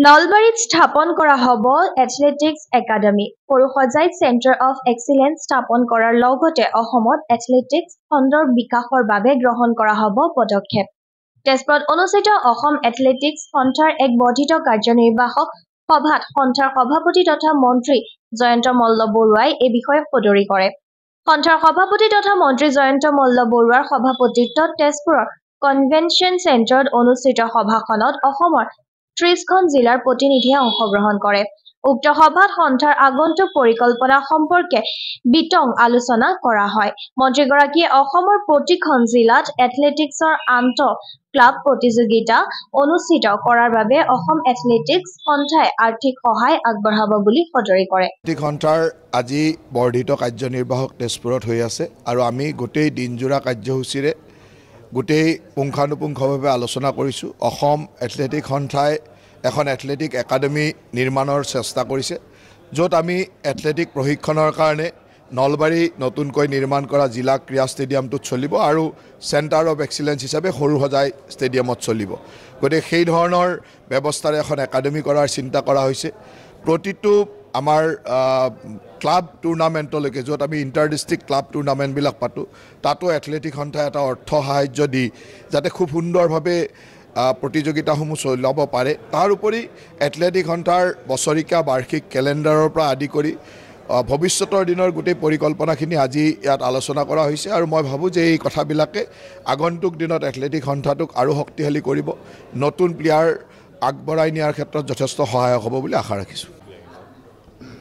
নলবাৰীত স্থাপন কৰা হ'ব এথলেটিক্স একাডেমী। সৰুসজাইত চেণ্টাৰ অফ এক্সিলেন্স স্থাপন কৰাৰ লগতে অসমত এথলেটিক্স খণ্ডৰ বিকাশৰ বাবে গ্ৰহণ কৰা হ'ব পদক্ষেপ। তেজপুৰত অনুষ্ঠিত অসম এথলেটিক্স সন্থাৰ এক বৰ্ধিত কাৰ্যনিৰ্বাহক সভাত সন্থাৰ সভাপতি তথা মন্ত্ৰী জয়ন্ত মল্ল বৰুৱাই এই বিষয়ে সদৰি কৰে। সন্থাৰ সভাপতি তথা মন্ত্ৰী জয়ন্ত মল্ল বৰুৱাৰ সভাপতিত্বত তেজপুৰৰ কনভেনশ্যন চেণ্টাৰত অনুষ্ঠিত সভাখনত অসমৰ 30খন জিলাৰ প্ৰতিনিধিয়ে অংশগ্ৰহণ কৰে। উক্ত সভাত সন্থাৰ আগন্তুক পৰিকল্পনা সম্পৰ্কে বিতং আলোচনা কৰা হয়। মন্ত্ৰীগৰাকীয়ে অসমৰ প্ৰতিখন জিলাত এথলেটিক্সৰ আন্তঃ ক্লাব প্ৰতিযোগিতা অনুষ্ঠিত কৰাৰ বাবে অসম এথলেটিক্স সন্থাই আৰ্থিক সহায় আগবঢ়াব বুলি সদৰি কৰে। সন্থাৰ আজি বৰ্ধিত কাৰ্যনিৰ্বাহক তেজপুৰত হৈ আছে আৰু আমি গোটেই দিনজোৰা কাৰ্যসূচীৰে গোটেই পুংখানুপুংখভাৱে আলোচনা কৰিছোঁ। অসম এথলেটিক সন্থাই এখন এথলেটিক একাডেমী নিৰ্মাণৰ চেষ্টা কৰিছে, য'ত আমি এথলেটিক প্ৰশিক্ষণৰ কাৰণে নলবাৰী নতুনকৈ নিৰ্মাণ কৰা জিলা ক্ৰীড়া ষ্টেডিয়ামটোত চলিব আৰু চেণ্টাৰ অফ এক্সিলেন্স হিচাপে সৰুসজাই ষ্টেডিয়ামত চলিব। গতিকে সেই ধৰণৰ ব্যৱস্থাৰে এখন একাডেমী কৰাৰ চিন্তা কৰা হৈছে। প্ৰতিটো আমাৰ ক্লাব টুৰ্ণামেণ্টলৈকে, য'ত আমি ইণ্টাৰ ডিষ্ট্ৰিক্ট ক্লাব টুৰ্ণামেণ্টবিলাক পাতোঁ, তাতো এথলেটিক সন্থাই এটা অৰ্থ সাহাৰ্য দি যাতে খুব সুন্দৰভাৱে প্ৰতিযোগিতাসমূহ চলাব পাৰে। তাৰ উপৰি এথলেটিক সন্থাৰ বছৰিকীয়া বাৰ্ষিক কেলেণ্ডাৰৰ পৰা আদি কৰি ভৱিষ্যতৰ দিনৰ গোটেই পৰিকল্পনাখিনি আজি ইয়াত আলোচনা কৰা হৈছে আৰু মই ভাবোঁ যে এই কথাবিলাকে আগন্তুক দিনত এথলেটিক সন্থাটোক আৰু শক্তিশালী কৰিব, নতুন প্লেয়াৰ আগবঢ়াই নিয়াৰ ক্ষেত্ৰত যথেষ্ট সহায়ক হ'ব বুলি আশা ৰাখিছোঁ।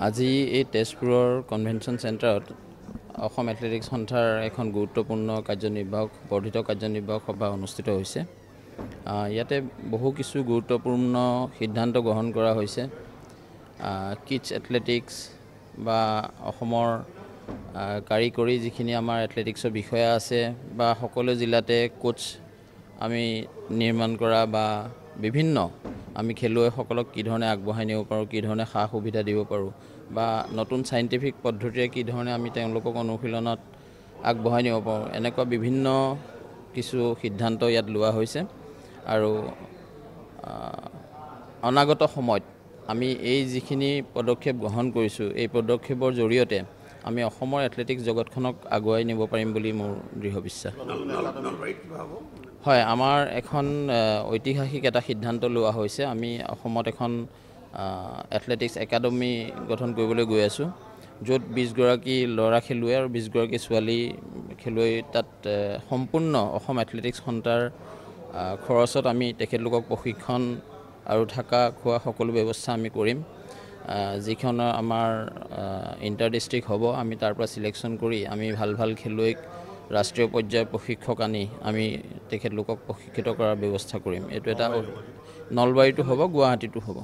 আজি এই তেজপুৰৰ কনভেনশ্যন চেণ্টাৰত অসম এথলেটিক্স সন্থাৰ এখন গুৰুত্বপূৰ্ণ বৰ্ধিত কাৰ্যনিৰ্বাহক সভা অনুষ্ঠিত হৈছে। ইয়াতে বহু কিছু গুৰুত্বপূৰ্ণ সিদ্ধান্ত গ্ৰহণ কৰা হৈছে। কিডছ এথলেটিক্স বা অসমৰ কাৰিকৰী যিখিনি আমাৰ এথলেটিক্সৰ বিষয়া আছে বা সকলো জিলাতে কোচ আমি নিৰ্মাণ কৰা বা বিভিন্ন আমি খেলুৱৈসকলক কি ধৰণে আগবঢ়াই নিব পাৰোঁ, কি ধৰণে সা সুবিধা দিব পাৰোঁ বা নতুন চাইণ্টিফিক পদ্ধতিৰে কি ধৰণে আমি তেওঁলোকক অনুশীলনত আগবঢ়াই নিব পাৰোঁ, এনেকুৱা বিভিন্ন কিছু সিদ্ধান্ত ইয়াত লোৱা হৈছে। আৰু অনাগত সময়ত আমি এই যিখিনি পদক্ষেপ গ্ৰহণ কৰিছোঁ, এই পদক্ষেপৰ জৰিয়তে আমি অসমৰ এথলেটিক্স জগতখনক আগুৱাই নিব পাৰিম বুলি মোৰ দৃঢ় বিশ্বাস। হয়, আমাৰ এখন ঐতিহাসিক এটা সিদ্ধান্ত লোৱা হৈছে। আমি অসমত এখন এথলেটিক্স একাডেমী গঠন কৰিবলৈ গৈ আছোঁ, য'ত 20গৰাকী ল'ৰা খেলুৱৈ আৰু 20গৰাকী ছোৱালী খেলুৱৈ তাত সম্পূৰ্ণ অসম এথলেটিক্স সন্থাৰ খৰচত আমি তেখেতলোকক প্ৰশিক্ষণ আৰু থকা খোৱা সকলো ব্যৱস্থা আমি কৰিম। যিখন আমাৰ ইণ্টাৰ ডিষ্ট্ৰিক্ট হ'ব, আমি তাৰ পৰা চিলেকশ্যন কৰি আমি ভাল ভাল খেলুৱৈক ৰাষ্ট্ৰীয় পৰ্যায়ৰ প্ৰশিক্ষক আনি আমি তেখেতলোকক প্ৰশিক্ষিত কৰাৰ ব্যৱস্থা কৰিম। এইটো এটা নলবাৰীতো হ'ব, গুৱাহাটীতো হ'ব।